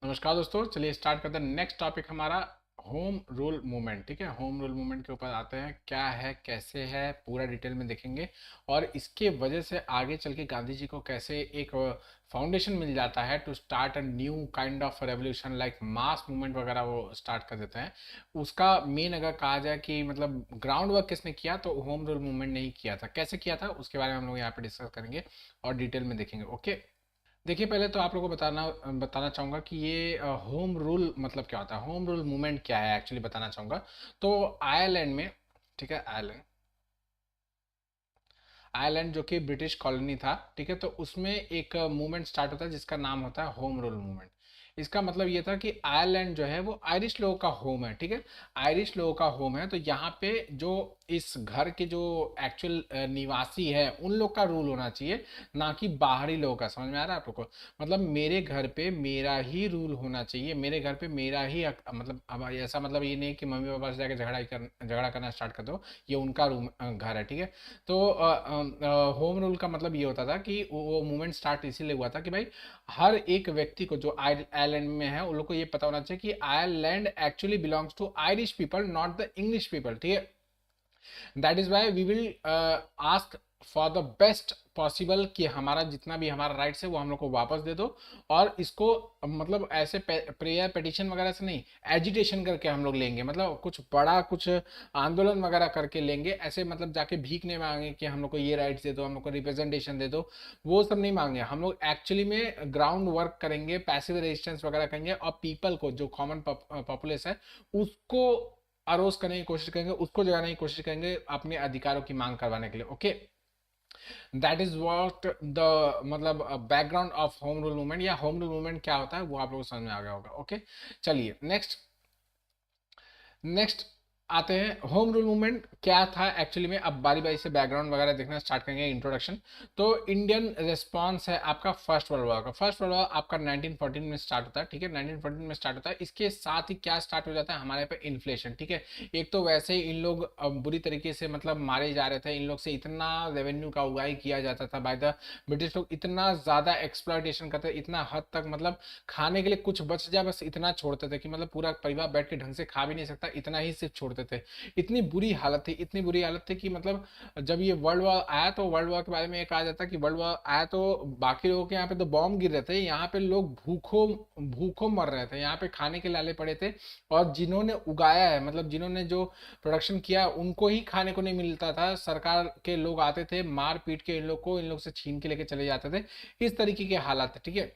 नमस्कार दोस्तों, चलिए स्टार्ट करते हैं। नेक्स्ट टॉपिक हमारा होम रूल मूवमेंट। ठीक है, होम रूल मूवमेंट के ऊपर आते हैं। क्या है, कैसे है, पूरा डिटेल में देखेंगे और इसके वजह से आगे चल के गांधी जी को कैसे एक फाउंडेशन मिल जाता है to start a new kind of revolution like mass movement वगैरह वो स्टार्ट कर देते हैं। उसका मेन अगर कहा जाए कि मतलब ग्राउंड वर्क किसने किया, तो होम रूल मूवमेंट ने ही किया था। कैसे किया था उसके बारे में हम लोग यहाँ पे डिस्कस करेंगे और डिटेल में देखेंगे। ओके, देखिए पहले तो आप लोगों को बताना बताना चाहूँगा कि ये होम रूल मतलब क्या होता है, होम रूल मूवमेंट क्या है एक्चुअली बताना चाहूँगा। तो आयरलैंड में, ठीक है, आयरलैंड आयरलैंड जो कि ब्रिटिश कॉलोनी था, ठीक है, तो उसमें एक मूवमेंट स्टार्ट होता है जिसका नाम होता है होम रूल मूवमेंट। इसका मतलब ये था कि आयरलैंड जो है वो आयरिश लोगों का होम है। ठीक है, आयरिश लोगों का होम है, तो यहाँ पे जो इस घर के जो एक्चुअल निवासी है उन लोग का रूल होना चाहिए, ना कि बाहरी लोगों का। समझ में आ रहा है आप लोग को? मतलब मेरे घर पे मेरा ही रूल होना चाहिए, मेरे घर पे मेरा ही मतलब अब ऐसा मतलब ये नहीं कि मम्मी पापा से जाके झगड़ा करना स्टार्ट कर दो। ये उनका रूम घर है, ठीक है। तो होम रूल का मतलब ये होता था कि वो मूवमेंट स्टार्ट इसीलिए हुआ था कि भाई हर एक व्यक्ति को जो आयरलैंड में है उन लोग को ये पता होना चाहिए कि Ireland actually belongs to Irish people, not the English people. ठीक है, that is why we will ask for the best possible कि हमारा जितना भी हमारा राइट्स है वो हम लोग को वापस दे दो। और इसको मतलब ऐसे प्रेयर पिटिशन वगैरह से नहीं, एजिटेशन करके हम लोग लेंगे, मतलब कुछ बड़ा कुछ आंदोलन वगैरह करके लेंगे। ऐसे मतलब जाके भीख नहीं मांगे कि हम लोग को ये राइट्स दे दो, हम लोग को रिप्रेजेंटेशन दे दो, वो सब नहीं मांगे। हम लोग एक्चुअली में ग्राउंड वर्क करेंगे, पैसिव रेजिस्टेंस वगैरह करेंगे और पीपल को, जो कॉमन पॉपुलेशन है, उसको अरोज करने की कोशिश करेंगे, उसको जगाने की कोशिश करेंगे अपने अधिकारों की मांग करवाने के लिए। Okay, that is what the मतलब background of home rule movement, या होम रूल मूवमेंट क्या होता है वो आप लोगों को समझ में आ गया होगा। ओके, चलिए नेक्स्ट नेक्स्ट आते हैं। होम रूल मूवमेंट क्या था एक्चुअली में, अब बारी बारी से बैकग्राउंड वगैरह देखना स्टार्ट करेंगे, इंट्रोडक्शन। तो इंडियन रिस्पांस है आपका फर्स्ट वर्ल्ड वॉर का। फर्स्ट वर्ल्ड वॉर आपका 1914 में स्टार्ट होता है। ठीक है, 1914 में स्टार्ट होता है। इसके साथ ही क्या स्टार्ट हो जाता है हमारे पे, इन्फ्लेशन। ठीक है, एक तो वैसे ही इन लोग बुरी तरीके से मतलब मारे जा रहे थे, इन लोग से इतना रेवेन्यू का उगाही किया जाता था बाय द ब्रिटिश लोग, इतना ज़्यादा एक्सप्लॉयटेशन करते, इतना हद तक मतलब खाने के लिए कुछ बच जाए बस इतना छोड़ते थे कि मतलब पूरा परिवार बैठ के ढंग से खा भी नहीं सकता, इतना ही सिर्फ छोड़ते थे। इतनी बुरी हालत थी, इतनी बुरी हालत थी कि मतलब जब ये वर्ल्ड वॉर आया तो वर्ल्ड वॉर के बारे में ये कहा जाता है कि वर्ल्ड वॉर आया तो बाकी लोगों के यहाँ पे तो बॉम्ब गिर रहे थे, यहाँ पे लोग भूखों भूखों मर रहे थे, यहाँ पे खाने के लाले पड़े थे। और जिन्होंने उगाया है, मतलब जिन्होंने जो प्रोडक्शन किया उनको ही खाने को नहीं मिलता था। सरकार के लोग आते थे, मार पीट के इन लोग को, इन लोग से छीन के लेके चले जाते थे। इस तरीके के हालात थे। ठीक है,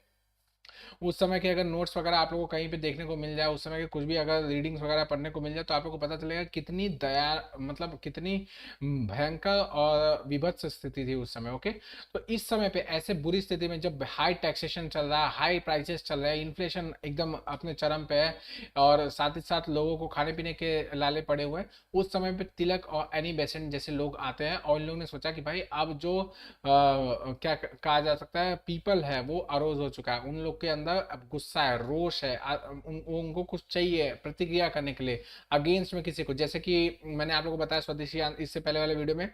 उस समय के अगर नोट्स वगैरह आप लोगों को कहीं पे देखने को मिल जाए, उस समय के कुछ भी अगर रीडिंग्स वगैरह पढ़ने को मिल जाए, तो आप लोगों को पता चलेगा कितनी दया मतलब कितनी भयंकर और विभत्स स्थिति थी उस समय। ओके, तो इस समय पे ऐसे बुरी स्थिति में जब हाई टैक्सेशन चल रहा है, हाई प्राइसेस चल रहे हैं, इन्फ्लेशन एकदम अपने चरम पे है और साथ ही साथ लोगों को खाने पीने के लाले पड़े हुए हैं, उस समय पे तिलक और एनी बेसेंट जैसे लोग आते हैं और इन लोगों ने सोचा कि भाई अब जो क्या कहा जा सकता है, पीपल है वो अरोज हो चुका है, उन लोग के अंदर अब गुस्सा है, रोष है, उनको कुछ चाहिए प्रतिक्रिया करने के लिए अगेंस्ट में किसी को। जैसे कि मैंने आप लोगों को बताया स्वदेशी इससे पहले वाले वीडियो में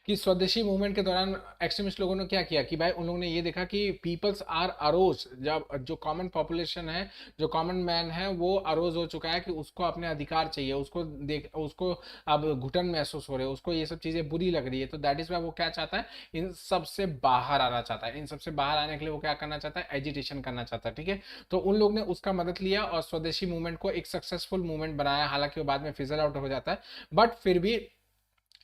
कि स्वदेशी मूवमेंट के दौरान एक्सट्रीमिस्ट लोगों ने क्या किया कि भाई उन लोगों ने ये देखा कि पीपल्स आर अरोज, जब जो कॉमन पॉपुलेशन है, जो कॉमन मैन है वो अरोज हो चुका है कि उसको अपने अधिकार चाहिए, उसको देख उसको अब घुटन महसूस हो रहे है, उसको ये सब चीजें बुरी लग रही है। तो दैट इज वाई वो क्या चाहता है, इन सब से बाहर आना चाहता है। इन सब से बाहर आने के लिए वो क्या करना चाहता है, एजिटेशन करना चाहता है। ठीक है, तो उन लोग ने उसका मदद लिया और स्वदेशी मूवमेंट को एक सक्सेसफुल मूवमेंट बनाया। हालांकि वो बाद में फिजल आउट हो जाता है, बट फिर भी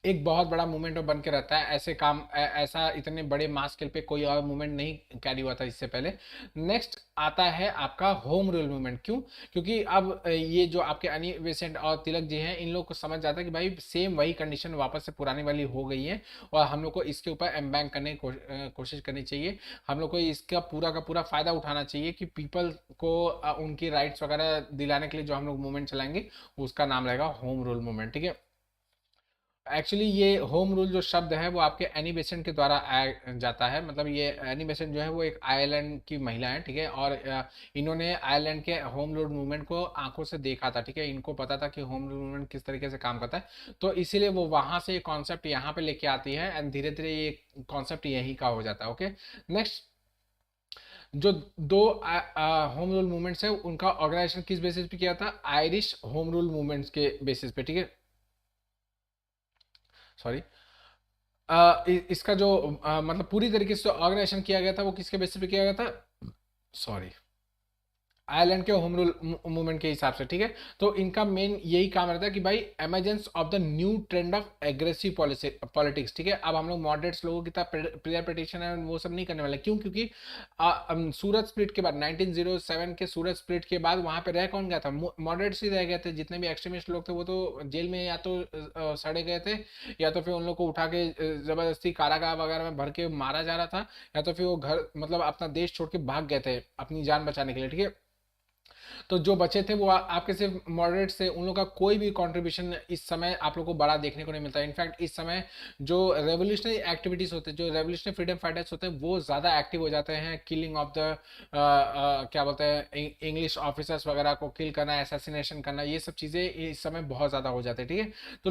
एक बहुत बड़ा मूवमेंट बन के रहता है। ऐसे काम ऐसा इतने बड़े मास स्केल पे कोई और मूवमेंट नहीं कैरी हुआ था इससे पहले। नेक्स्ट आता है आपका होम रूल मूवमेंट। क्यों? क्योंकि अब ये जो आपके अनी बेसेंट और तिलक जी हैं, इन लोग को समझ जाता है कि भाई सेम वही कंडीशन वापस से पुरानी वाली हो गई है और हम लोग को इसके ऊपर एम्बैंक करने की कोशिश करनी चाहिए। हम लोग को इसका पूरा का पूरा फायदा उठाना चाहिए कि पीपल को उनकी राइट्स वगैरह दिलाने के लिए जो हम लोग मूवमेंट चलाएंगे उसका नाम रहेगा होम रूल मूवमेंट। ठीक है, एक्चुअली ये होम रूल जो शब्द है वो आपके एनी बेसेंट के द्वारा आया जाता है। मतलब ये एनी बेसेंट जो है वो एक आयरलैंड की महिला है। ठीक है, और इन्होंने आयरलैंड के होम रूल मूवमेंट को आंखों से देखा था। ठीक है, इनको पता था कि होम रूल मूवमेंट किस तरीके से काम करता है, तो इसीलिए वो वहां से ये कॉन्सेप्ट यहाँ पे लेके आती है एंड धीरे धीरे ये कॉन्सेप्ट यही का हो जाता है। ओके, नेक्स्ट जो दो होम रूल मूवमेंट्स है उनका ऑर्गेनाइजेशन किस बेसिस पे किया था, आयरिश होम रूल मूवमेंट्स के बेसिस पे, ठीक है। सॉरी, इसका जो मतलब पूरी तरीके से ऑर्गेनाइजेशन किया गया था वो किसके बेसिस पे किया गया था, सॉरी, आयरलैंड के होम रूल मूवमेंट के हिसाब से, ठीक है। तो इनका मेन यही काम रहता है कि भाई emergence of the new trend of aggressive politics, ठीक है। अब हम लोग मॉडरेट्स लोगों की तरह प्रेयर पिटिशन है वो सब नहीं करने वाले, क्यों, क्योंकि सूरत स्प्लिट के बाद 1907 के सूरत स्प्लिट के बाद वहां पे रह कौन गया था, मॉडरेट्स ही रह गए थे। जितने भी एक्सट्रीमिस्ट लोग थे वो तो जेल में या तो सड़े गए थे, या तो फिर उन लोग को उठा के जबरदस्ती कारागार वगैरह में भर के मारा जा रहा था, या तो फिर वो घर मतलब अपना देश छोड़ के भाग गए थे अपनी जान बचाने के लिए, ठीक है। तो जो बचे थे वो आपके सिर्फ मॉडरेट से, उन लोगों का कोई भी कंट्रीब्यूशन इस समय आप लोग को बड़ा देखने को नहीं मिलता। इनफैक्ट इस समय जो रेवोल्यूशनरी एक्टिविटीज होते हैं, जो रेवोल्यूशनरी फ्रीडम फाइटर्स होते हैं वो ज़्यादा एक्टिव हो जाते हैं। किलिंग ऑफ द क्या बोलते हैं, इंग्लिश ऑफिसर्स वगैरह को किल करना, असैसिनेशन करना, ये सब चीज़ें इस समय बहुत ज़्यादा हो जाते हैं, ठीक है। तो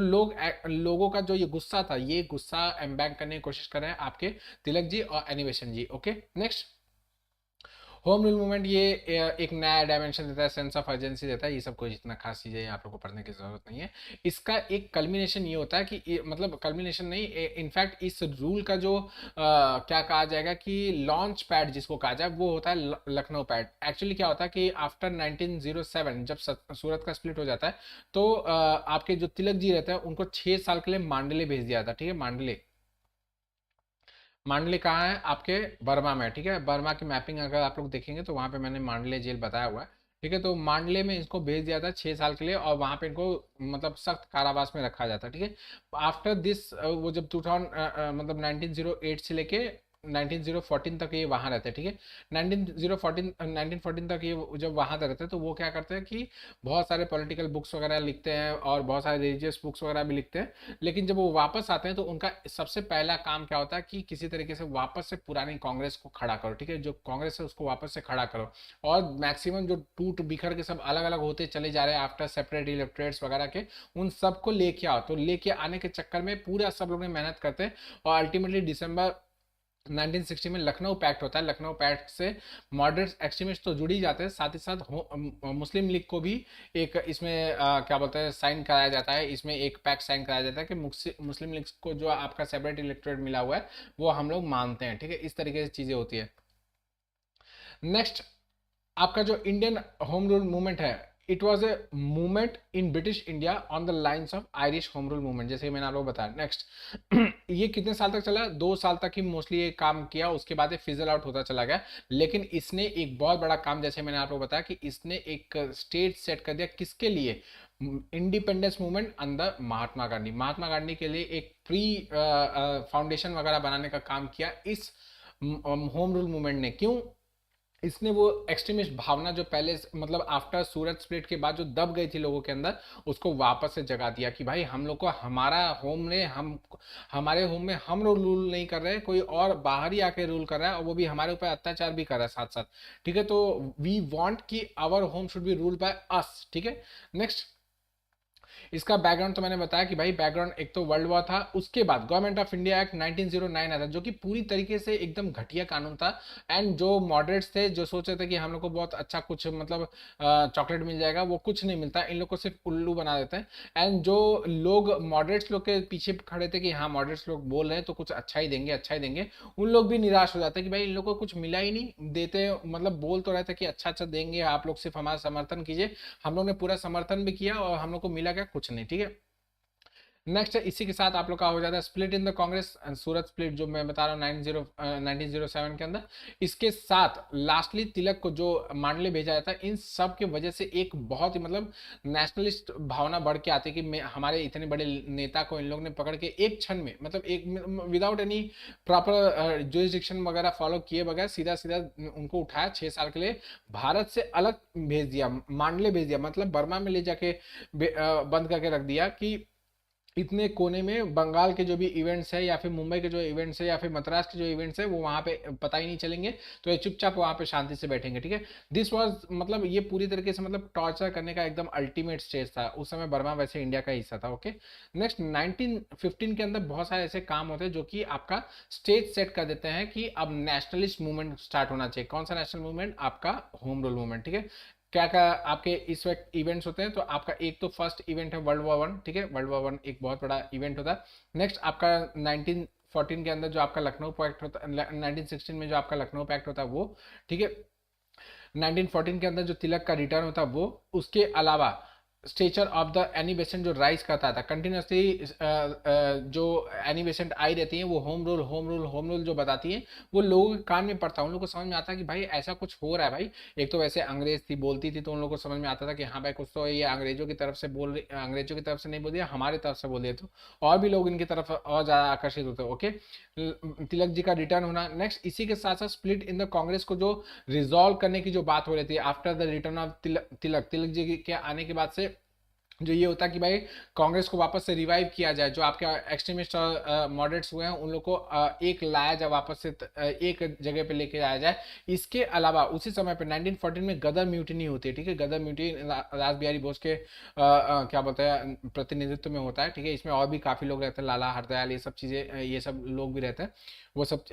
लोगों का जो ये गुस्सा था, ये गुस्सा एम्बैंक करने की कोशिश कर रहे हैं आपके तिलक जी और Annie Besant ji. Okay, next, home rule movement ये एक नया डायमेंशन देता है, सेंस ऑफ अर्जेंसी देता है, ये सब कोई जितना खास चीज़ है आप लोग को पढ़ने की जरूरत नहीं है। इसका एक कल्मिनेशन ये होता है कि मतलब कल्मिनेशन नहीं, इनफैक्ट इस रूल का जो क्या कहा जाएगा कि लॉन्च पैड जिसको कहा जाए वो होता है लखनऊ पैड। एक्चुअली क्या होता है कि आफ्टर 1907 जब सूरत का स्प्लिट हो जाता है तो आपके जो तिलक जी रहते हैं उनको 6 साल के लिए मांडले भेज दिया था, ठीक है। मांडले, मांडले कहाँ है, आपके बर्मा में, ठीक है। बर्मा की मैपिंग अगर आप लोग देखेंगे तो वहाँ पे मैंने मांडले जेल बताया हुआ है, ठीक है। तो मांडले में इसको भेज दिया था 6 साल के लिए, और वहाँ पे इनको मतलब सख्त कारावास में रखा जाता, ठीक है। आफ्टर दिस वो जब 2000 मतलब 1908 से लेके 1914 तक ये वहाँ रहते हैं, ठीक है। 1914 तक ये जब वहाँ रहते हैं तो वो क्या करते हैं कि बहुत सारे पॉलिटिकल बुक्स वगैरह लिखते हैं और बहुत सारे रिलीजियस बुक्स वगैरह भी लिखते हैं। लेकिन जब वो वापस आते हैं तो उनका सबसे पहला काम क्या होता है कि किसी तरीके से वापस से पुरानी कांग्रेस को खड़ा करो, ठीक है। जो कांग्रेस है उसको वापस से खड़ा करो, और मैक्सिमम जो टूट बिखर के सब अलग अलग होते चले जा रहे हैं आफ्टर सेपरेट इलेक्टोरेट्स वगैरह के, उन सबको लेके आओ। तो लेके आने के चक्कर में पूरा सब लोग ने मेहनत करते हैं, और अल्टीमेटली दिसंबर 1960 में लखनऊ पैक्ट होता है। लखनऊ पैक्ट से मॉडरेट एक्सट्रीमिस्ट तो जुड़ ही जाते हैं, साथ ही साथ मुस्लिम लीग को भी एक इसमें क्या बोलते हैं साइन कराया जाता है। इसमें एक पैक्ट साइन कराया जाता है कि मुस्लिम लीग को जो आपका सेपरेट इलेक्टोरेट मिला हुआ है वो हम लोग मानते हैं, ठीक है। इस तरीके से चीज़ें होती है। नेक्स्ट, आपका जो इंडियन होम रूल मूवमेंट है, it was a movement in British India on the lines of Irish home rule movement, जैसे मैंने आप लोग बताया। नेक्स्ट, ये कितने साल तक चला, 2 साल तक ही मोस्टली ये काम किया, उसके बाद ये फिजल आउट होता चला गया। लेकिन इसने एक बहुत बड़ा काम, जैसे मैंने आप लोग बताया कि इसने एक स्टेज सेट कर दिया, किसके लिए, इंडिपेंडेंस मूवमेंट अंदर महात्मा गांधी। महात्मा गांधी के लिए एक प्री फाउंडेशन वगैरह बनाने का काम किया इस होम रूल मूवमेंट ने। क्यों, इसने वो एक्सट्रीमिस्ट भावना जो पहले मतलब आफ्टर सूरत स्प्लिट के बाद जो दब गई थी लोगों के अंदर, उसको वापस से जगा दिया कि भाई हम लोग को हमारा होम ने हम हमारे होम में हम लोग रूल नहीं कर रहे, कोई और बाहर ही आके रूल कर रहा है, और वो भी हमारे ऊपर अत्याचार भी कर रहा है साथ साथ, ठीक है। तो वी वांट कि our home should be ruled by us, ठीक है। नेक्स्ट, इसका बैकग्राउंड तो मैंने बताया कि भाई बैकग्राउंड एक तो वर्ल्ड वॉर था, उसके बाद गवर्नमेंट ऑफ इंडिया एक्ट 1909 आया था, जो कि पूरी तरीके से एकदम घटिया कानून था। एंड जो मॉडरेट्स थे जो सोच रहे थे कि हम लोग को बहुत अच्छा कुछ मतलब चॉकलेट मिल जाएगा, वो कुछ नहीं मिलता, इन लोग को सिर्फ उल्लू बना देते हैं। एंड जो लोग मॉडरेट्स लोग के पीछे खड़े थे कि हाँ मॉडरेट्स लोग बोल रहे हैं तो कुछ अच्छा ही देंगे, अच्छा ही देंगे, उन लोग भी निराश हो जाते हैं कि भाई इन लोग को कुछ मिला ही नहीं, देते मतलब बोल तो रहे थे कि अच्छा अच्छा देंगे, आप लोग सिर्फ हमारा समर्थन कीजिए। हम लोग ने पूरा समर्थन भी किया और हम लोग को मिला क्या, कुछ नहीं, ठीक है। नेक्स्ट, इसी के साथ आप लोग का हो जाता है split in the Congress, Surat split जो मैं बता रहा हूँ 1907 के अंदर। इसके साथ लास्टली तिलक को जो मांडले भेजा जाता है, इन सब के वजह से एक बहुत ही मतलब नेशनलिस्ट भावना बढ़ के आती है कि हमारे इतने बड़े नेता को इन लोग ने पकड़ के एक क्षण में मतलब एक विदाउट एनी प्रॉपर जुरिस्डिक्शन वगैरह फॉलो किए बगैर सीधा सीधा उनको उठाया, 6 साल के लिए भारत से अलग भेज दिया, मांडले भेज दिया, मतलब बर्मा में ले जाके बंद करके रख दिया कि इतने कोने में बंगाल के जो भी इवेंट्स है या फिर मुंबई के जो इवेंट्स है या फिर मद्रास के जो इवेंट्स है वो वहाँ पे पता ही नहीं चलेंगे, तो ये चुपचाप वहाँ पे शांति से बैठेंगे, ठीक है। दिस वाज मतलब ये पूरी तरीके से मतलब टॉर्चर करने का एकदम अल्टीमेट स्टेज था उस समय। बर्मा वैसे इंडिया का हिस्सा था, ओके। नेक्स्ट 1915 के अंदर बहुत सारे ऐसे काम होते हैं जो कि आपका स्टेज सेट कर देते हैं कि अब नेशनलिस्ट मूवमेंट स्टार्ट होना चाहिए। कौन सा नेशनल मूवमेंट? आपका होम रूल मूवमेंट, ठीक है। क्या क्या आपके इस वक्त इवेंट्स होते हैं? तो आपका एक तो फर्स्ट इवेंट है वर्ल्ड वॉर वन, ठीक है। वर्ल्ड वॉर वन एक बहुत बड़ा इवेंट होता है। नेक्स्ट आपका 1914 के अंदर जो आपका लखनऊ पैक्ट होता है, 1916 में जो आपका लखनऊ पैक्ट होता है वो, ठीक है। 1914 के अंदर जो तिलक का रिटर्न होता है वो। उसके अलावा stature of the Annie Besant जो राइज करता था कंटिन्यूसली, जो एनी बेसेंट आई रहती हैं वो home rule home rule home rule जो बताती हैं, वो लोगों के कान में पड़ता है, उन लोगों को समझ में आता है कि भाई ऐसा कुछ हो रहा है भाई। एक तो वैसे अंग्रेज थी बोलती थी तो उन लोगों को समझ में आता था कि हाँ भाई कुछ तो ये अंग्रेजों की तरफ से बोल रही, अंग्रेजों की तरफ से नहीं बोल दिया, हमारी तरफ से बोल दिया, तो और भी लोग इनकी तरफ और ज़्यादा आकर्षित होते हैं, ओके। तिलक जी का रिटर्न होना। नेक्स्ट इसी के साथ साथ स्प्लिट इन द कांग्रेस को जो रिजॉल्व करने की जो बात हो रही थी आफ्टर द रिटर्न ऑफ तिलक तिलक जी के आने के बाद से जो ये होता है कि भाई कांग्रेस को वापस से रिवाइव किया जाए, जो आपके एक्सट्रीमिस्ट और मॉडरेट्स हुए हैं उन लोग को एक लाया जाए वापस से, एक जगह पे लेके आया जाए। इसके अलावा उसी समय पे 1914 में गदर म्यूटिनी होती है, ठीक है। गदर म्यूटिनी रास बिहारी बोस के क्या बोलते हैं प्रतिनिधित्व में होता है, ठीक है। इसमें और भी काफी लोग रहते हैं, लाला हरदयाल, ये सब चीजें, ये सब लोग भी रहते हैं। वो सब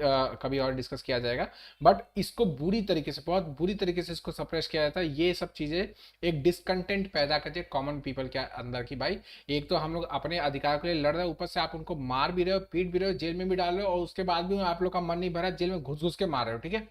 कभी और डिस्कस किया जाएगा। बट इसको बुरी तरीके से, बहुत बुरी तरीके से इसको सप्रेस किया जाता है। ये सब चीजें एक डिसकंटेंट पैदा करती है कॉमन पीपल के अंदर की भाई एक तो हम लोग अपने अधिकार के लिए लड़ रहे हैं, ऊपर से आप उनको मार भी रहे हो, पीट भी रहे हो, जेल में भी डाल रहे हो, और उसके बाद भी आप लोग का मन नहीं भरा, जेल में घुस घुस के मार रहे हो, ठीक है।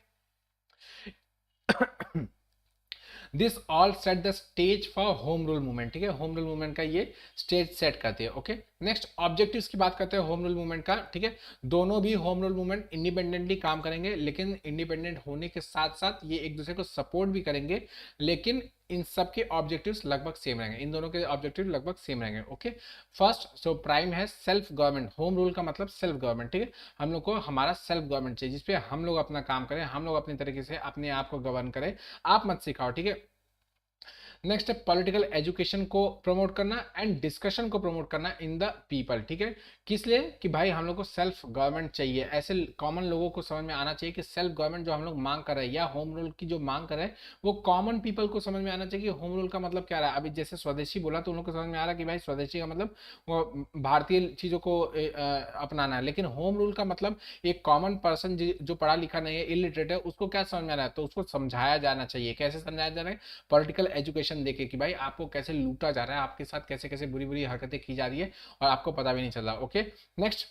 This all set the stage for home rule movement, ठीक है। होम रूल मूवमेंट का ये स्टेज सेट करती है, ओके। नेक्स्ट ऑब्जेक्टिव्स की बात करते हैं होम रूल मूवमेंट का, ठीक है। दोनों भी होम रूल मूवमेंट इंडिपेंडेंटली काम करेंगे, लेकिन इंडिपेंडेंट होने के साथ साथ ये एक दूसरे को सपोर्ट भी करेंगे, लेकिन इन सब के ऑब्जेक्टिव्स लगभग सेम रहेंगे। इन दोनों के ऑब्जेक्टिव लगभग सेम रहेंगे, ओके। फर्स्ट जो प्राइम है सेल्फ गवर्नमेंट, होम रूल का मतलब सेल्फ गवर्नमेंट, ठीक है। हम लोग को हमारा सेल्फ गवर्नमेंट चाहिए जिसपे हम लोग अपना काम करें, हम लोग अपनी तरीके से अपने आप को गवर्न करें, आप मत सिखाओ, ठीक है। नेक्स्ट है पॉलिटिकल एजुकेशन को प्रमोट करना एंड डिस्कशन को प्रमोट करना इन द पीपल, ठीक है। किस लिए? कि भाई हम लोग को सेल्फ गवर्नमेंट चाहिए, ऐसे कॉमन लोगों को समझ में आना चाहिए कि सेल्फ गवर्नमेंट जो हम लोग मांग कर रहे हैं या होम रूल की जो मांग कर रहे हैं वो कॉमन पीपल को समझ में आना चाहिए कि होम रूल का मतलब क्या रहा है। अभी जैसे स्वदेशी बोला तो उन लोग को समझ में आ रहा है कि भाई स्वदेशी का मतलब वो भारतीय चीजों को अपनाना है, लेकिन होम रूल का मतलब एक कॉमन पर्सन जो पढ़ा लिखा नहीं है, इलिटरेट है, उसको क्या समझ में आ रहा है, तो उसको समझाया जाना चाहिए। कैसे समझाया जा रहा है? पॉलिटिकल एजुकेशन देके कि भाई आपको कैसे लूटा जा रहा है, आपके साथ कैसे कैसे बुरी बुरी हरकतें की जा रही है और आपको पता भी नहीं चल रहा, okay. Next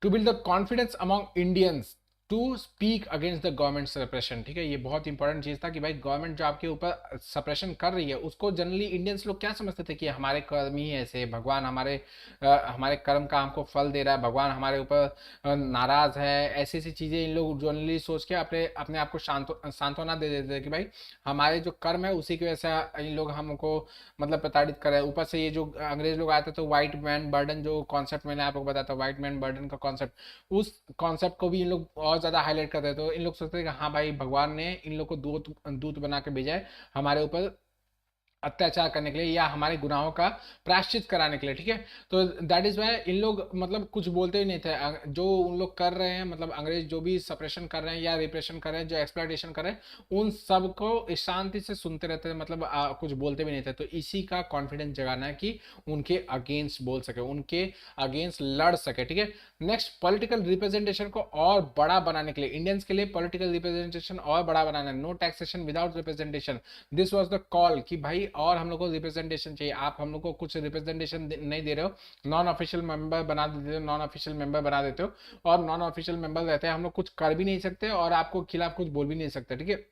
to build the confidence among Indians to speak against the government suppression, ठीक है। ये बहुत इंपॉर्टेंट चीज था कि भाई गवर्नमेंट जो आपके ऊपर सप्रेशन कर रही है उसको जनरली इंडियंस लोग क्या समझते थे कि हमारे कर्म ही ऐसे, भगवान हमारे कर्म का हमको फल दे रहा है, भगवान हमारे ऊपर नाराज है, ऐसी ऐसी चीजें इन लोग जनरली सोच के अपने अपने आप को सांत्वना दे देते थे कि भाई हमारे जो कर्म है उसी की वजह से इन लोग हमको मतलब प्रताड़ित कर रहे हैं। ऊपर से ये जो अंग्रेज लोग आए थे तो व्हाइट मैन बर्डन जो कॉन्सेप्ट मैंने आप लोग बताया था, व्हाइट मैन बर्डन का कॉन्सेप्ट, उस कॉन्सेप्ट को भी इन लोग और ज्यादा हाईलाइट करते हैं। तो इन लोग सोचते हैं कि हाँ भाई भगवान ने इन लोग को दूत दूत बना के भेजा है हमारे ऊपर अत्याचार करने के लिए या हमारे गुनाहों का प्रायश्चित कराने के लिए, ठीक है। तो दैट इज वाई इन लोग मतलब कुछ बोलते ही नहीं थे। जो उन लोग कर रहे हैं मतलब अंग्रेज जो भी सप्रेशन कर रहे हैं या रिप्रेशन कर रहे हैं, जो एक्सप्लॉयटेशन कर रहे हैं, उन सब को शांति से सुनते रहते थे, मतलब कुछ बोलते भी नहीं थे। तो इसी का कॉन्फिडेंस जगाना है कि उनके अगेंस्ट बोल सके, उनके अगेंस्ट लड़ सके, ठीक है। नेक्स्ट पॉलिटिकल रिप्रेजेंटेशन को और बड़ा बनाने के लिए, इंडियंस के लिए पॉलिटिकल रिप्रेजेंटेशन और बड़ा बनाना है। No taxation without representation, this was the call कि भाई और हम लोग को रिप्रेजेंटेशन चाहिए। आप हम लोग को कुछ रिप्रेजेंटेशन नहीं दे रहे हो, नॉन ऑफिशियल मेंबर बना देते हो, नॉन ऑफिशियल मेंबर बना देते हो, और नॉन ऑफिशियल मेंबर रहते हैं हम लोग कुछ कर भी नहीं सकते और आपको खिलाफ कुछ बोल भी नहीं सकते, ठीक है।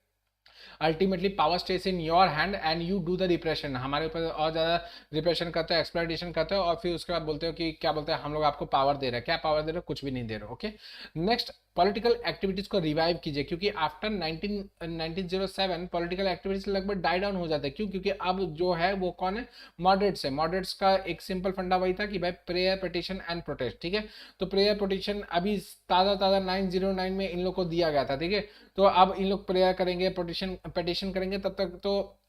Ultimately power stays in your hand and you do the repression, हमारे ऊपर और ज्यादा रिप्रेशन करते हो, एक्सप्लॉयटेशन करते हो, और फिर उसके बाद बोलते हो कि क्या बोलते हैं हम लोग आपको पावर दे रहे हैं। क्या पावर दे रहे हो? कुछ भी नहीं दे रहे हो, ओके। नेक्स्ट पॉलिटिकल एक्टिविटीज को रिवाइव कीजिए, क्योंकि आफ्टर 1907 पॉलिटिकल एक्टिविटीज लगभग डाई डाउन हो जाते हैं। क्यों? क्योंकि अब जो है वो कौन है? मॉडरेट्स है। मॉडरेट्स का एक सिंपल फंडा वही था कि भाई प्रेयर पिटिशन एंड प्रोटेस्ट, ठीक है। तो प्रेयर पिटिशन अभी ताजा ताजा 909 में इन लोग को दिया गया था, ठीक है। तो अब इन लोग प्रेयर करेंगे, पिटिशन करेंगे, तब तक तो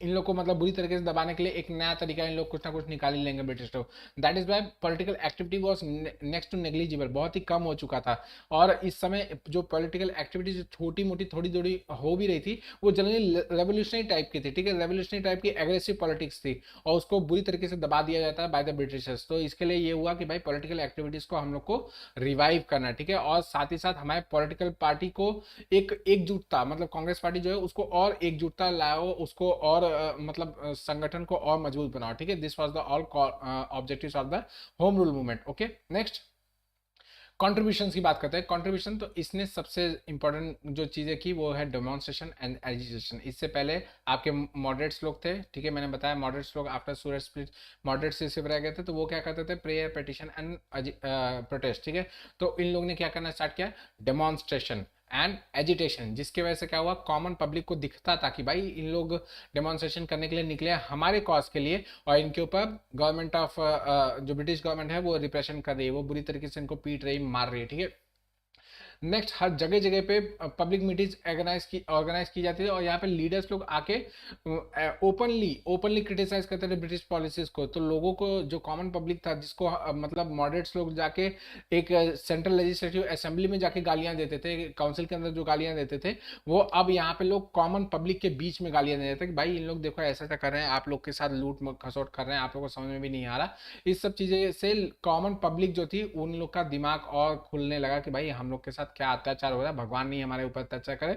इन लोग को मतलब बुरी तरीके से दबाने के लिए एक नया तरीका इन लोग कुछ ना कुछ निकाल ही लेंगे ब्रिटिश लोग। That is why political activity was next to negligible, बहुत ही कम हो चुका था। और इस समय जो पॉलिटिकल एक्टिविटी जो छोटी मोटी थोड़ी थोड़ी हो भी रही थी वो जनरली रेवोल्यूशनरी टाइप की थी, ठीक है, रेवोल्यूशनरी टाइप की एग्रेसिव पॉलिटिक्स थी और उसको बुरी तरीके से दबा दिया जाता है बाय द ब्रिटिशर्स। तो इसके लिए ये हुआ कि भाई पॉलिटिकल एक्टिविटीज को हम लोग को रिवाइव करना है, ठीक है, और साथ ही साथ हमारे पॉलिटिकल पार्टी को एक एकजुटता, मतलब कांग्रेस पार्टी जो है उसको और एकजुटता लाओ, उसको और मतलब संगठन को और मजबूत बनाओ, ठीक है। This was the all objectives of the home rule movement. Okay, next contribution की बात करते हैं। कंट्रीब्यूशन तो इसने सबसे इंपॉर्टेंट जो चीजें की वो है डेमोन्स्ट्रेशन एंड एजिटेशन। इससे पहले आपके मॉडरेट्स लोग थे, ठीक है, मैंने बताया मॉडरेट्स लोग आफ्टर सूरज स्प्लिट मॉडरेट से सिर्फ रह गए थे, तो वो क्या करते थे, प्रेयर, पिटिशन एंड प्रोटेस्ट, ठीक है। तो इन लोगों ने क्या करना स्टार्ट किया, डेमोन्स्ट्रेशन एंड एजिटेशन, जिसकी वजह से क्या हुआ, कॉमन पब्लिक को दिखता था कि भाई इन लोग डेमोन्स्ट्रेशन करने के लिए निकले हमारे कॉज के लिए और इनके ऊपर गवर्नमेंट ऑफ जो ब्रिटिश गवर्नमेंट है वो रिप्रेशन कर रही है, वो बुरी तरीके से इनको पीट रही, मार रही है, ठीक है। नेक्स्ट, हर जगह जगह पे पब्लिक मीटिंग्स ऑर्गेनाइज की जाती है और यहाँ पे लीडर्स लोग आके ओपनली क्रिटिसाइज करते थे ब्रिटिश पॉलिसीज को। तो लोगों को, जो कॉमन पब्लिक था, जिसको मतलब मॉडरेट्स लोग जाके एक सेंट्रल लेजिस्लेटिव असेंबली में जाके गालियां देते थे, काउंसिल के अंदर जो गालियां देते थे, वो अब यहाँ पे लोग कॉमन पब्लिक के बीच में गालियां दे रहे थे कि भाई इन लोग देखो ऐसा ऐसा कर रहे हैं, आप लोग के साथ लूट खसोट कर रहे हैं, आप लोग को समझ में भी नहीं आ रहा। इस सब चीजें से कॉमन पब्लिक जो थी उन लोग का दिमाग और खुलने लगा कि भाई हम लोग के साथ क्या अत्याचार हो रहा है, भगवान नहीं हमारे ऊपर अत्याचार करे,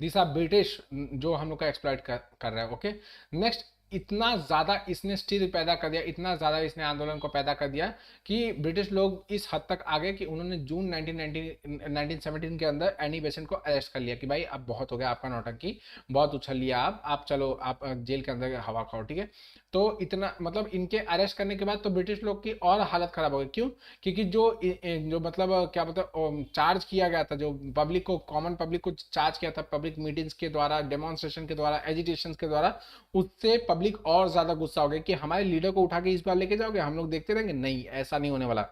दिस आर ब्रिटिश जो हम लोग का एक्सप्लॉइट कर रहा है। ओके, नेक्स्ट, इतना ज्यादा इसने स्टिल पैदा कर दिया, इतना ज्यादा इसने आंदोलन को पैदा कर दिया कि ब्रिटिश लोग इस हद तक आ गए कि उन्होंने जून 1917 के अंदर एनी बेसेंट को अरेस्ट कर लिया कि भाई अब बहुत हो गया आपका नौटंकी, बहुत उछल लिया, आप चलो आप जेल के अंदर हवा खाओ, ठीक है। तो इतना मतलब इनके अरेस्ट करने के बाद तो ब्रिटिश लोग की और हालत खराब हो गई, क्यों, क्योंकि जो मतलब क्या बोलते चार्ज किया गया था, जो पब्लिक को, कॉमन पब्लिक को चार्ज किया था पब्लिक मीटिंग्स के द्वारा, डेमोन्स्ट्रेशन के द्वारा, एजिटेशन के द्वारा, उससे पब्लिक और ज्यादा गुस्सा हो गई कि हमारे लीडर को उठा के इस बार लेके जाओगे, हम लोग देखते रहेंगे, नहीं ऐसा नहीं होने वाला।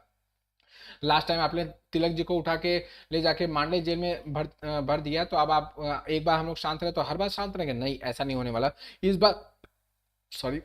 लास्ट टाइम आपने तिलक जी को उठा के ले जाके मांडे जेल में भर दिया, तो अब आप एक बार हम लोग शांत रहे तो हर बार शांत रहेंगे, नहीं ऐसा नहीं होने वाला। इस बार, सॉरी,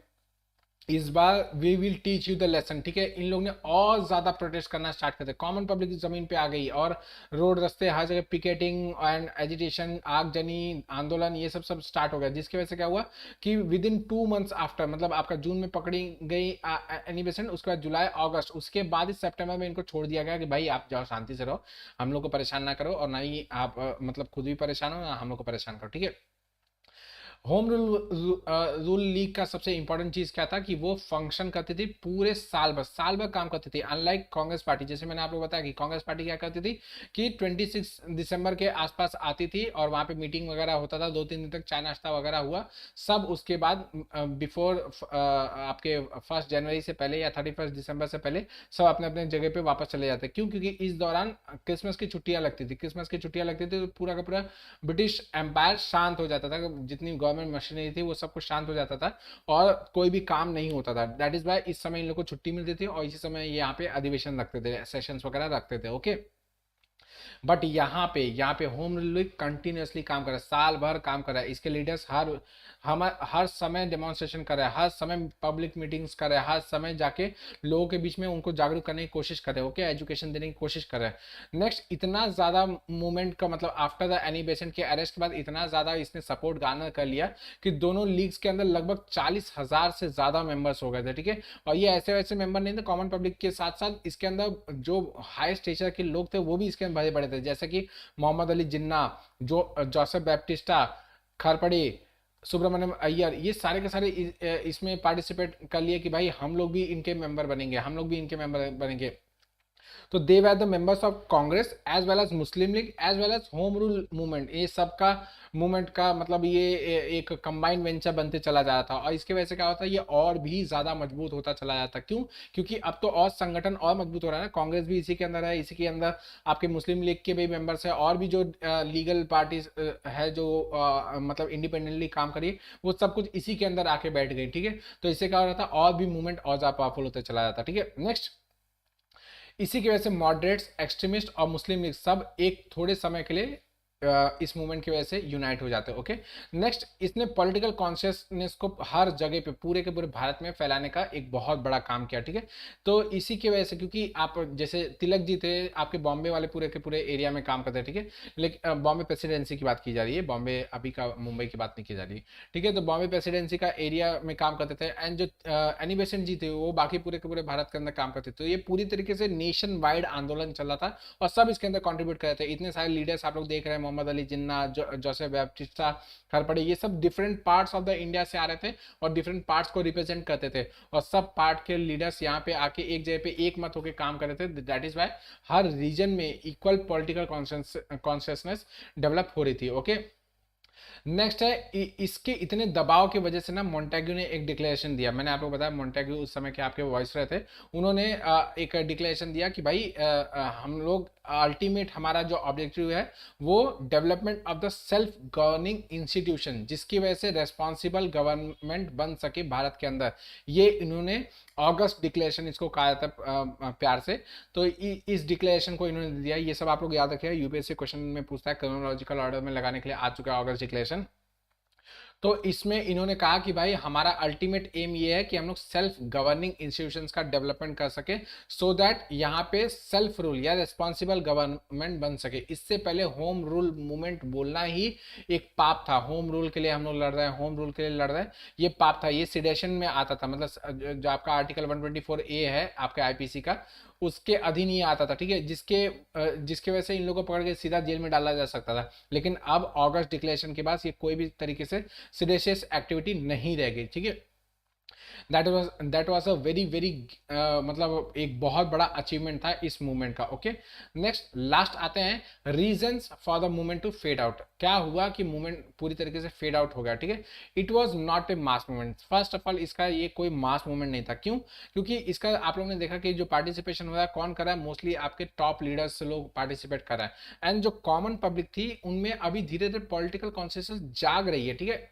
इस बार we will teach you the lesson, ठीक है। इन लोगों ने और ज्यादा प्रोटेस्ट करना स्टार्ट कर दिया, कॉमन पब्लिक जमीन पे आ गई और रोड रास्ते हर जगह पिकेटिंग एंड एजिटेशन, आगजनी आंदोलन, ये सब स्टार्ट हो गया, जिसकी वजह से क्या हुआ कि विद इन 2 मंथ्स आफ्टर, मतलब आपका जून में पकड़ी गई एनिबेशन, उसके बाद जुलाई अगस्त, उसके बाद ही सितंबर में इनको छोड़ दिया गया कि भाई आप जाओ शांति से रहो, हम लोग को परेशान ना करो और ना ही आप मतलब खुद भी परेशान हो ना हम लोग को परेशान करो, ठीक है। होम रूल लीग का सबसे इंपॉर्टेंट चीज क्या था कि वो फंक्शन करती थी पूरे साल भर काम करती थी, अनलाइक कांग्रेस पार्टी। जैसे मैंने आप लोग बताया कि कांग्रेस पार्टी क्या करती थी कि 26 दिसंबर के आसपास आती थी और वहां पे मीटिंग वगैरह होता था, 2-3 दिन तक चाय नाश्ता वगैरह हुआ सब, उसके बाद बिफोर आपके 1 जनवरी से पहले या 31 दिसंबर से पहले सब अपने अपने जगह पे वापस चले जाते। क्यों, क्योंकि इस दौरान क्रिसमस की छुट्टियां लगती थी, तो पूरा का पूरा ब्रिटिश एम्पायर शांत हो जाता था, जितनी गवर्नमेंट मशीनरी थी वो सब कुछ शांत हो जाता था और कोई भी काम नहीं होता था। दैट इज वाई इस समय इन लोग को छुट्टी मिलती थी और इसी समय यहाँ पे अधिवेशन रखते थे, सेशंस वगैरह रखते थे। ओके, बट यहाँ पे होम रूल लीग कंटिन्यूसली काम कर रहा है, साल भर काम कर रहा है, इसके लीडर्स हर समय डेमोन्स्ट्रेशन कर रहे हैं, हर समय पब्लिक मीटिंग्स कर रहे हैं, हर समय जाके लोगों के बीच में उनको जागरूक करने की कोशिश कर रहे हैं, ओके, एजुकेशन देने की कोशिश कर रहे हैं। नेक्स्ट, इतना ज्यादा मूवमेंट का मतलब आफ्टर द एनी बेसेंट के अरेस्ट के बाद इतना ज्यादा इसने सपोर्ट गार्नर कर लिया कि दोनों लीग्स के अंदर लगभग 40,000 से ज्यादा मेंबर्स हो गए थे, ठीक है। और ये ऐसे वैसे मेंबर नहीं थे, कॉमन पब्लिक के साथ साथ इसके अंदर जो हाई स्टेचर के लोग थे वो भी इसके अंदर भरे पड़े थे, जैसे कि मोहम्मद अली जिन्ना, जो जोसेफ बैप्टिस्टा खरपड़ी, सुब्रमण्यम अय्यर, ये सारे के सारे इसमें पार्टिसिपेट कर लिए कि भाई हम लोग भी इनके मेंबर बनेंगे, हम लोग भी इनके मेंबर बनेंगे। तो they were the members of Congress as well as Muslim League as well as home rule movement, ये सबका मूवमेंट का मतलब ये एक कंबाइंड वेंचर बनते चला जा रहा था और इसके वजह से क्या होता है ये और भी ज्यादा मजबूत होता चला जाता। क्यों, क्योंकि अब तो और संगठन और मजबूत हो रहा है ना, कांग्रेस भी इसी के अंदर है, इसी के अंदर आपके मुस्लिम लीग के भी मेंबर्स है और भी जो लीगल पार्टीज है जो मतलब इंडिपेंडेंटली काम करी, वो सब कुछ इसी के अंदर आके बैठ गई, ठीक है। तो इससे क्या हो रहा था और भी मूवमेंट और ज्यादा पावरफुल होते चला जाता, ठीक है। नेक्स्ट, इसी की वजह से मॉडरेट्स, एक्सट्रीमिस्ट और मुस्लिम लीग सब एक थोड़े समय के लिए इस मूवमेंट की वजह से यूनाइट हो जाते हैं। ओके, नेक्स्ट, इसने पॉलिटिकल कॉन्शियसनेस को हर जगह पे पूरे के पूरे भारत में फैलाने का एक बहुत बड़ा काम किया। ठीक है, तो इसी की वजह से, क्योंकि आप जैसे तिलक जी थे आपके बॉम्बे वाले पूरे के पूरे एरिया में काम करते हैं। ठीक है, लेकिन बॉम्बे प्रेसिडेंसी की बात की जा रही है, बॉम्बे अभी का मुंबई की बात नहीं की जा रही। ठीक है, तो बॉम्बे प्रेसिडेंसी का एरिया में काम करते थे, एंड जो एनी बेसेंट जी थे वो बाकी पूरे के पूरे भारत के अंदर काम करते थे। तो ये पूरी तरीके से नेशन वाइड आंदोलन चल रहा था और सब इसके अंदर कंट्रीब्यूट कर रहे थे। इतने सारे लीडर्स आप लोग देख रहे हैं, मोहम्मद अली जिन्ना, जोसेफ बैप्टिस्टा खरपड़े, ये सब different parts of the India से आ रहे थे और डिफरेंट पार्ट्स को रिप्रेजेंट करते थे, और सब पार्ट के लीडर्स यहाँ पे आके एक जगह पे एक मत होकर काम कर रहे थे। दैट इज वाई हर रीजन में इक्वल पॉलिटिकल कॉन्शियसनेस डेवलप हो रही थी। ओके, नेक्स्ट है, इसके इतने दबाव की वजह से ना मोंटेग्यू ने एक डिक्लेरेशन दिया। मैंने आपको बताया मोंटेग्यू उस समय के आपके वॉइस रहे थे, उन्होंने एक डिक्लेरेशन दिया कि भाई हम लोग अल्टीमेट हमारा जो ऑब्जेक्टिव है वो development of the self governing institution, जिसकी वजह से रेस्पॉन्सिबल गवर्नमेंट बन सके भारत के अंदर। ये इन्होंने अगस्त डिक्लेरेशन इसको कहा जाता है प्यार से। तो इस डिक्लेरेशन को इन्होंने दिया। ये सब आप लोग याद रखिए, यूपीएससी क्वेश्चन में पूछता है, क्रोनोलॉजिकल ऑर्डर में लगाने के लिए आ चुका है अगस्त डिक्लेरेशन। तो इसमें इन्होंने कहा कि भाई हमारा अल्टीमेट एम ये है कि हम लोग सेल्फ गवर्निंग इंस्टीट्यूशंस का डेवलपमेंट कर सके, सो दैट यहाँ पे सेल्फ रूल या रिस्पॉन्सिबल गवर्नमेंट बन सके। इससे पहले होम रूल मूवमेंट बोलना ही एक पाप था। होम रूल के लिए हम लोग लड़ रहे हैं, होम रूल के लिए लड़ रहे हैं, ये पाप था। ये सिडेशन में आता था, मतलब जो आपका आर्टिकल 124A है आपके आईपीसी का, उसके अधीन ही आता था। ठीक है, जिसके वजह से इन लोगों को पकड़ के सीधा जेल में डाला जा सकता था। लेकिन अब अगस्त डिक्लेरेशन के बाद ये कोई भी तरीके से सिडेशियस एक्टिविटी नहीं रह गई। ठीक है, that was a very very मतलब एक बहुत बड़ा अचीवमेंट था इस मूवमेंट का। ओके, नेक्स्ट लास्ट आते हैं reasons for the movement to fade out. क्या हुआ कि मूवमेंट पूरी तरीके से फेड आउट हो गया। ठीक है, it was not a mass movement. First of all इसका ये कोई मास मूवमेंट नहीं था। क्यों? क्योंकि इसका आप लोगों ने देखा कि जो पार्टिसिपेशन हो रहा है कौन कर रहा है, मोस्टली आपके टॉप लीडर्स से लोग पार्टिसिपेट कर रहे हैं, एंड जो कॉमन पब्लिक थी उनमें अभी धीरे धीरे पॉलिटिकल कॉन्शियसनेस जाग रही है। ठीक है,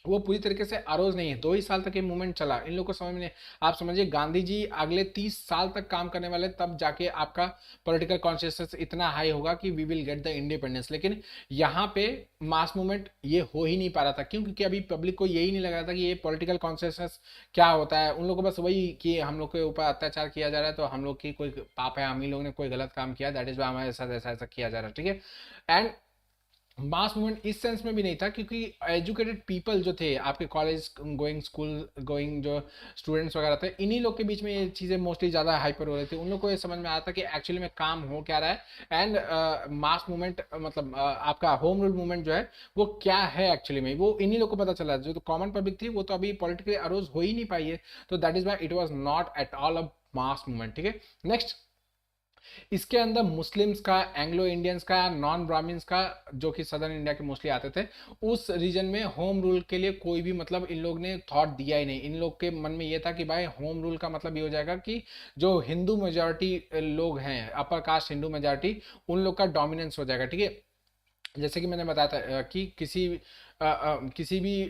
वो पूरी तरीके से अरोज नहीं है। 2 ही साल तक ये मूवमेंट चला, इन लोगों को समझ में, आप समझिए गांधी जी अगले 30 साल तक काम करने वाले, तब जाके आपका पॉलिटिकल कॉन्शियसनेस इतना हाई होगा कि we will get the independence. लेकिन यहाँ पे मास मूवमेंट ये हो ही नहीं पा रहा था। क्यों? क्योंकि अभी पब्लिक को यही नहीं लग रहा था कि ये पॉलिटिकल कॉन्शियसनेस क्या होता है। उन लोगों को बस वही कि हम लोग के ऊपर अत्याचार किया जा रहा है, तो हम लोग की कोई पाप है, हम ही लोग ने कोई गलत काम किया, दैट इज वाई हमारे साथ ऐसा ऐसा किया जा रहा है। ठीक है, एंड मास मूवमेंट इस सेंस में भी नहीं था, क्योंकि एजुकेटेड पीपल जो थे आपके कॉलेज गोइंग, स्कूल गोइंग जो स्टूडेंट्स वगैरह थे, इन्हीं लोग के बीच में ये चीज़ें मोस्टली ज़्यादा हाइपर हो रही थी। उन लोग को ये समझ में आता कि एक्चुअली में काम हो क्या रहा है, एंड मास मूवमेंट मतलब आपका होम रूल मूवमेंट जो है वो क्या है एक्चुअली में, वो इन्हीं लोग को पता चला। जो तो कॉमन पब्लिक थी वो तो अभी पॉलिटिकली अरोज हो ही नहीं पाई है। तो that is why it was not at all a mass movement. ठीक है, नेक्स्ट, इसके अंदर मुस्लिम्स का, एंग्लो इंडियंस का, नॉन ब्राह्मण्स का, जो कि सदर्न इंडिया के मोस्टली आते थे, उस रीजन में होम रूल के लिए कोई भी मतलब इन लोग ने थॉट दिया ही नहीं। इन लोग के मन में ये था कि भाई होम रूल का मतलब ये हो जाएगा कि जो हिंदू मेजॉरिटी लोग हैं, अपर कास्ट हिंदू मेजॉरिटी, उन लोग का डोमिनेंस हो जाएगा। ठीक है, जैसे कि मैंने बताया था कि किसी भी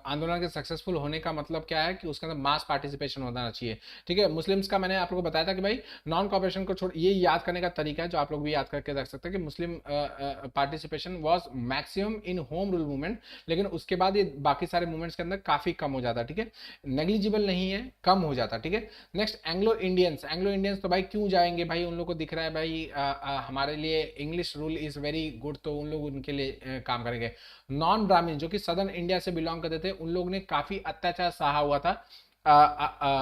आंदोलन के सक्सेसफुल होने का मतलब क्या है कि उसके अंदर मास पार्टिसिपेशन होना चाहिए। ठीक है, मुस्लिम्स का मैंने आप लोगों को बताया था कि भाई नॉन कॉपरेशन को छोड़, ये याद करने का तरीका है जो आप लोग भी याद करके रख सकते हैं कि Muslim participation was maximum in home rule movement, लेकिन उसके बाद ये बाकी सारे मूवमेंट्स के अंदर काफी कम हो जाता है। ठीक है, नेग्लिजिबल नहीं है, कम हो जाता। ठीक है, next, Anglo Indians. Anglo Indians तो भाई क्यों जाएंगे भाई, उन लोग को दिख रहा है भाई हमारे लिए English rule is very good, तो उन लोग उनके लिए काम करेंगे। नॉन ब्राह्मण जो कि सदर्न इंडिया से बिलोंग करते थे, उन लोग ने काफी अत्याचार सहा हुआ था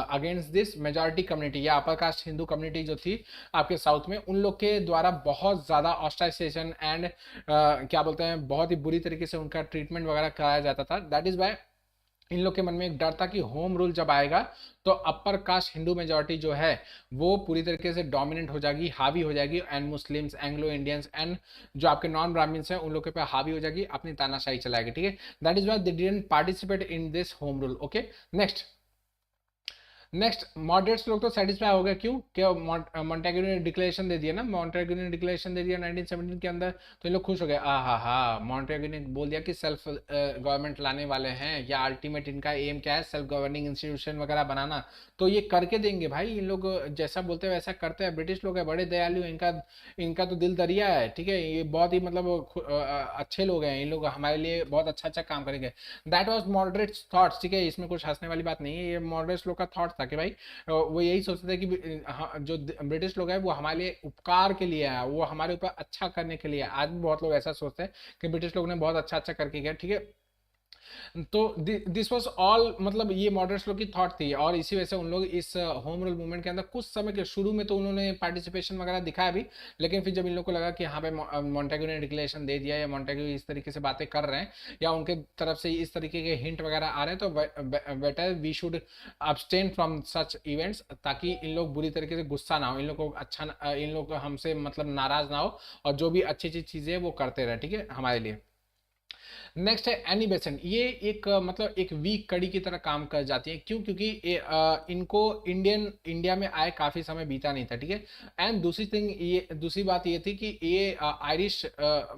अगेंस्ट दिस मेजॉरिटी कम्युनिटी या अपर कास्ट हिंदू कम्युनिटी जो थी आपके साउथ में, उन लोग के द्वारा बहुत ज़्यादा ऑस्ट्राइजेशन एंड क्या बोलते हैं, बहुत ही बुरी तरीके से उनका ट्रीटमेंट वगैरह कराया जाता था। दैट इज वाई इन लोग के मन में एक डर था कि होम रूल जब आएगा तो अपर कास्ट हिंदू मेजॉरिटी जो है वो पूरी तरीके से डोमिनेंट हो जाएगी, हावी हो जाएगी, and Muslims, Anglo Indians and जो आपके नॉन ब्राह्मण्स हैं उन लोग के पे हावी हो जाएगी, अपनी तानाशाही चलाएगी। ठीक है, that is why they didn't participate in this home rule. Okay, next, next moderates लोग तो सेटिस्फाई हो गए, क्यों? क्या मॉन्टेग्यू ने डिक्लेरेशन दे दिया ना, मॉन्टेग्यू ने डिक्लेरेशन दे दिया 1917 के अंदर, तो ये लोग खुश हो गए। हा, मॉन्टेग्यू ने बोल दिया कि सेल्फ गवर्नमेंट लाने वाले हैं, या अल्टीमेट इनका एम क्या है, सेल्फ गवर्निंग इंस्टीट्यूशन वगैरह बनाना, तो ये करके देंगे भाई। इन लोग जैसा बोलते हैं वैसा करते हैं, ब्रिटिश लोग है बड़े दयालु, इनका इनका तो दिल दरिया है, ठीक है, ये बहुत ही मतलब अच्छे लोग हैं, इन लोग हमारे लिए बहुत अच्छा अच्छा काम करेंगे। दैट वाज मॉडरेट थॉट्स, ठीक है, इसमें कुछ हंसने वाली बात नहीं है, ये मॉडरेट लोग का थॉट था कि भाई वो यही सोचते थे कि हाँ, जो ब्रिटिश लोग हैं वो हमारे लिए उपकार के लिए आया, वो हमारे ऊपर अच्छा करने के लिए। आज भी बहुत लोग ऐसा सोचते हैं कि ब्रिटिश लोग ने बहुत अच्छा अच्छा करके गया, ठीक है। तो दिस वाज ऑल, मतलब ये मॉडरेट्स लोग की थॉट थी, और इसी वजह से उन लोग इस होम रूल मूवमेंट के अंदर कुछ समय के शुरू में तो उन्होंने पार्टिसिपेशन वगैरह दिखाया भी, लेकिन फिर जब इन लोग को लगा कि हाँ भाई मॉन्टेग्यू ने डिक्लेरेशन दे दिया, या मॉन्टेग्यू इस तरीके से बातें कर रहे हैं, या उनके तरफ से इस तरीके के हिंट वगैरह आ रहे हैं, तो better we should abstain from such events, ताकि इन लोग बुरी तरीके से गुस्सा ना हो, इन लोग को अच्छा, इन लोग हमसे मतलब नाराज ना हो, और जो भी अच्छी अच्छी चीजें वो करते रहे, ठीक है, हमारे लिए। नेक्स्ट है एनी बेसेंट, ये एक मतलब एक वीक कड़ी की तरह काम कर जाती है, क्यों? क्योंकि इनको इंडिया में आए काफी समय बीता नहीं था, ठीक है। एंड दूसरी थिंग, ये दूसरी बात ये थी कि ये आयरिश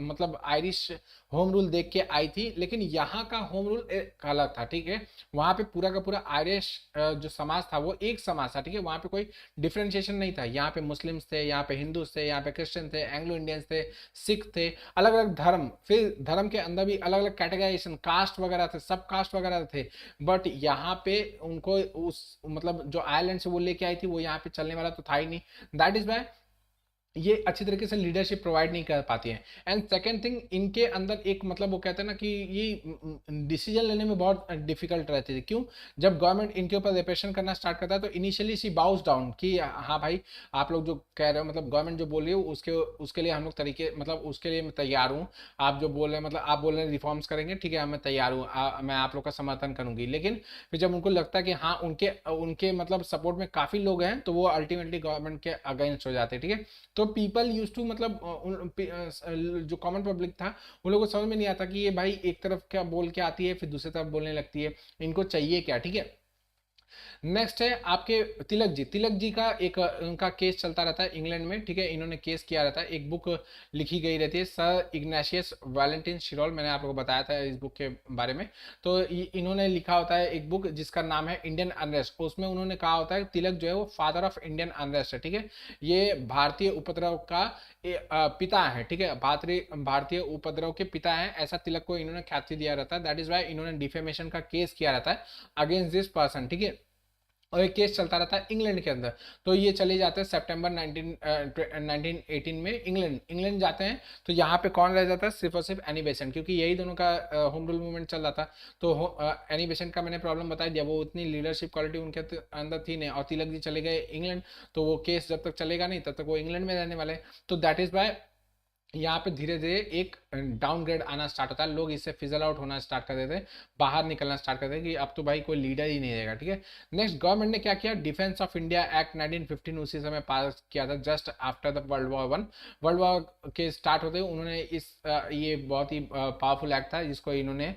मतलब आयरिश होम रूल देख के आई थी, लेकिन यहाँ का होम रूल एक अलग था, ठीक है। वहां पे पूरा का पूरा आयरिश जो समाज था वो एक समाज था, ठीक है, वहां पे कोई डिफ्रेंशिएशन नहीं था। यहाँ पे मुस्लिम्स थे, यहाँ पे हिंदूज थे, यहाँ पे क्रिश्चियन थे, एंग्लो इंडियंस थे, सिख थे, अलग अलग धर्म, फिर धर्म के अंदर भी अलग अलग कैटेगराइजेशन, कास्ट वगैरह थे, सब कास्ट वगैरह थे। बट यहाँ पे उनको उस मतलब जो आयरलैंड से वो लेके आई थी वो यहाँ पे चलने वाला तो था ही नहीं। दैट इज वाई ये अच्छी तरीके से लीडरशिप प्रोवाइड नहीं कर पाती हैं। एंड सेकेंड थिंग, इनके अंदर एक मतलब वो कहते हैं ना कि ये डिसीजन लेने में बहुत डिफिकल्ट रहती थी, क्यों? जब गवर्नमेंट इनके ऊपर रिप्रेशन करना स्टार्ट करता है तो इनिशियली सी बाउस डाउन कि हाँ भाई, आप लोग जो कह रहे हो, मतलब गवर्नमेंट जो बोल रही है उसके उसके लिए हम लोग तरीके, मतलब उसके लिए मैं तैयार हूँ। आप जो बोल रहे हैं, मतलब आप बोल रहे हैं रिफॉर्म्स करेंगे, ठीक है, मैं तैयार हूँ, मैं आप लोग का समर्थन करूंगी। लेकिन फिर जब उनको लगता है कि हाँ उनके उनके मतलब सपोर्ट में काफी लोग हैं, तो वो अल्टीमेटली गवर्नमेंट के अगेंस्ट हो जाते हैं, ठीक है। तो पीपल यूज टू मतलब जो कॉमन पब्लिक था उन लोगों को समझ में नहीं आता कि ये भाई एक तरफ क्या बोल के आती है फिर दूसरी तरफ बोलने लगती है, इनको चाहिए क्या, ठीक है। नेक्स्ट है आपके तिलक जी का एक उनका केस चलता रहता है इंग्लैंड में, ठीक है, इन्होंने केस किया रहता है, एक बुक लिखी गई रहती है सर इग्नाशियस वैलेंटिन शिरोल, मैंने आप लोगों को बताया था इस बुक के बारे में। तो इन्होंने लिखा होता है एक बुक जिसका नाम है इंडियन अनरेस्ट, उसमें उन्होंने कहा होता है तिलक जो है वो फादर ऑफ इंडियन अनरेस्ट है, ठीक है। ये भारतीय उपद्रव का पिता है, ठीक है, भारतीय भारतीय उपद्रव के पिता है, ऐसा तिलक को इन्होंने ख्याति दिया रहता है। दैट इज वाई इन्होंने डिफेमेशन का केस किया रहता है अगेंस्ट दिस पर्सन, ठीक है। और एक केस चलता रहता है इंग्लैंड के अंदर। तो ये चले जाते हैं सितंबर 1918 में इंग्लैंड इंग्लैंड जाते हैं। तो यहाँ पे कौन रह जाता है? सिर्फ और सिर्फ एनी बेसेंट, क्योंकि यही दोनों का होम रूल मूवमेंट चल रहा था। तो एनी बेसेंट का मैंने प्रॉब्लम बता दिया, वो उतनी लीडरशिप क्वालिटी उनके अंदर थी नहीं, और तिलक जी चले गए इंग्लैंड, तो वो केस जब तक चलेगा नहीं तब तक वो इंग्लैंड में रहने वाले। तो दैट इज वाई यहाँ पे धीरे धीरे एक डाउनग्रेड आना स्टार्ट होता है, लोग इससे फिजल आउट होना स्टार्ट कर देते हैं, बाहर निकलना स्टार्ट कर देते हैं कि अब तो भाई कोई लीडर ही नहीं रहेगा, ठीक है। नेक्स्ट गवर्नमेंट ने क्या किया? डिफेंस ऑफ इंडिया एक्ट 1915 उसी समय पास किया था, just after the world war 1। World war के स्टार्ट होते हुए उन्होंने ये बहुत ही पावरफुल एक्ट था जिसको इन्होंने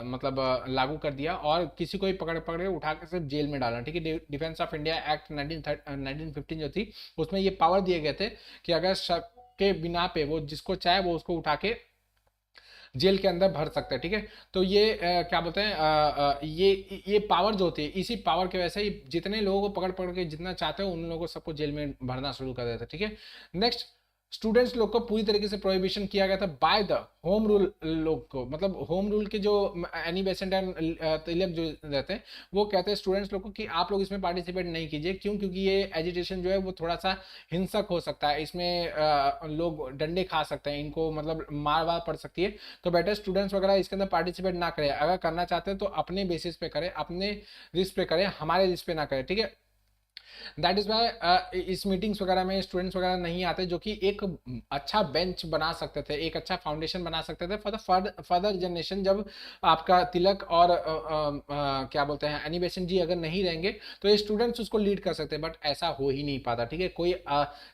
मतलब लागू कर दिया, और किसी को भी पकड़ पकड़ उठा के सिर्फ जेल में डाला, ठीक है। डिफेंस ऑफ इंडिया एक्ट 1915 जो थी उसमें ये पावर दिए गए थे कि अगर के बिना पे वो जिसको चाहे वो उसको उठा के जेल के अंदर भर सकते हैं, ठीक है। तो ये क्या बोलते हैं ये पावर जो होती है, इसी पावर की वजह से जितने लोगों को पकड़ पकड़ के जितना चाहते हो उन लोगों को सबको जेल में भरना शुरू कर देते हैं, ठीक है। नेक्स्ट, स्टूडेंट्स लोग को पूरी तरीके से प्रोहिबिशन किया गया था बाय द होम रूल लोग को, मतलब होम रूल के जो एनी बेसेंट एंड तिलक जो रहते हैं वो कहते हैं स्टूडेंट्स लोग को कि आप लोग इसमें पार्टिसिपेट नहीं कीजिए, क्यों? क्योंकि ये एजिटेशन जो है वो थोड़ा सा हिंसक हो सकता है, इसमें लोग डंडे खा सकते हैं, इनको मतलब मार वार पड़ सकती है। तो बेटर स्टूडेंट्स वगैरह इसके अंदर पार्टिसिपेट ना करें, अगर करना चाहते हैं तो अपने बेसिस पे करें, अपने रिस्क पे करें, हमारे रिस्क पे ना करें, ठीक है। दैट इज वाई इस मीटिंग्स वगैरह में स्टूडेंट्स वगैरह नहीं आते, जो कि एक अच्छा बेंच बना सकते थे, एक अच्छा फाउंडेशन बना सकते थे फॉर द फर्दर जनरेशन। जब आपका तिलक और क्या बोलते हैं एनिमेशन जी अगर नहीं रहेंगे तो ये स्टूडेंट्स उसको लीड कर सकते हैं, बट ऐसा हो ही नहीं पाता, ठीक है, कोई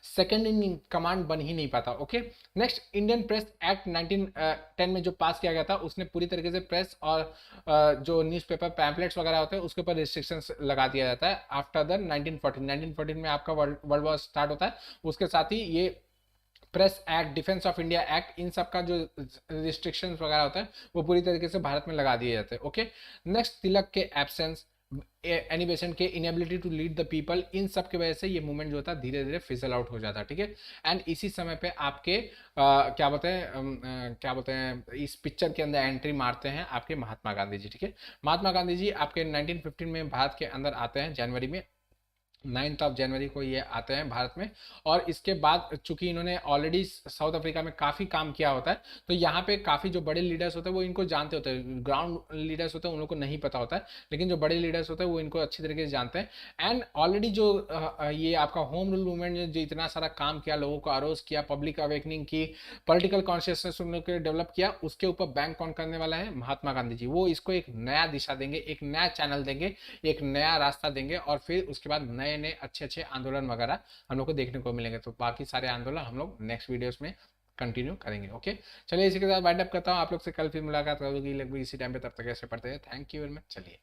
सेकंड इन कमांड बन ही नहीं पाता। Okay, next, Indian press act 1910 में जो पास किया गया था, उसने पूरी तरीके से प्रेस और जो न्यूज़पेपर पैम्पलेट्स वगैरह होते हैं उसके ऊपर रिस्ट्रिक्शंस लगा दिया जाता है आफ्टर द 1914 में आपका वर्ल्ड वॉर स्टार्ट होता है। उसके साथ ही ये press act, defence of India act, इन सब का जो रिस्ट्रिक्शंस वगैरह होता है वो पूरी तरीके से भारत में लगा दिए जाते हैं। ओके, नेक्स्ट, तिलक के एब्सेंस, एनिमेशन के inability to lead the people, इन सब की वजह से ये मूवमेंट जो होता है धीरे धीरे फिजल आउट हो जाता है, ठीक है। एंड इसी समय पे आपके क्या बोलते हैं इस पिक्चर के अंदर एंट्री मारते हैं आपके महात्मा गांधी जी, ठीक है। महात्मा गांधी जी आपके 1915 में भारत के अंदर आते हैं, जनवरी में, 9th ऑफ जनवरी को ये आते हैं भारत में। और इसके बाद चूंकि इन्होंने ऑलरेडी साउथ अफ्रीका में काफ़ी काम किया होता है, तो यहाँ पे काफ़ी जो बड़े लीडर्स होते हैं वो इनको जानते होते हैं, ग्राउंड लीडर्स होते हैं उन लोग को नहीं पता होता है, लेकिन जो बड़े लीडर्स होते हैं वो इनको अच्छी तरीके से जानते हैं। एंड ऑलरेडी जो ये आपका होम रूल मूवमेंट जो इतना सारा काम किया, लोगों को अरोज किया, पब्लिक अवेकनिंग की, पॉलिटिकल कॉन्शियसनेस उन लोग के डेवलप किया, उसके ऊपर बैंक कौन करने वाला है, महात्मा गांधी जी। वो इसको एक नया दिशा देंगे, एक नया चैनल देंगे, एक नया रास्ता देंगे, और फिर उसके बाद नए नए अच्छे अच्छे आंदोलन वगैरह हम लोग को देखने को मिलेंगे। तो बाकी सारे आंदोलन हम लोग नेक्स्ट वीडियोस में कंटिन्यू करेंगे। ओके, चलिए इसी के साथ वाइंड अप करता हूँ, आप लोग से कल फिर मुलाकात होगी लगभग इसी टाइम पे, तब तक ऐसे पढ़ते हैं। थैंक यू वेरी मच, चलिए।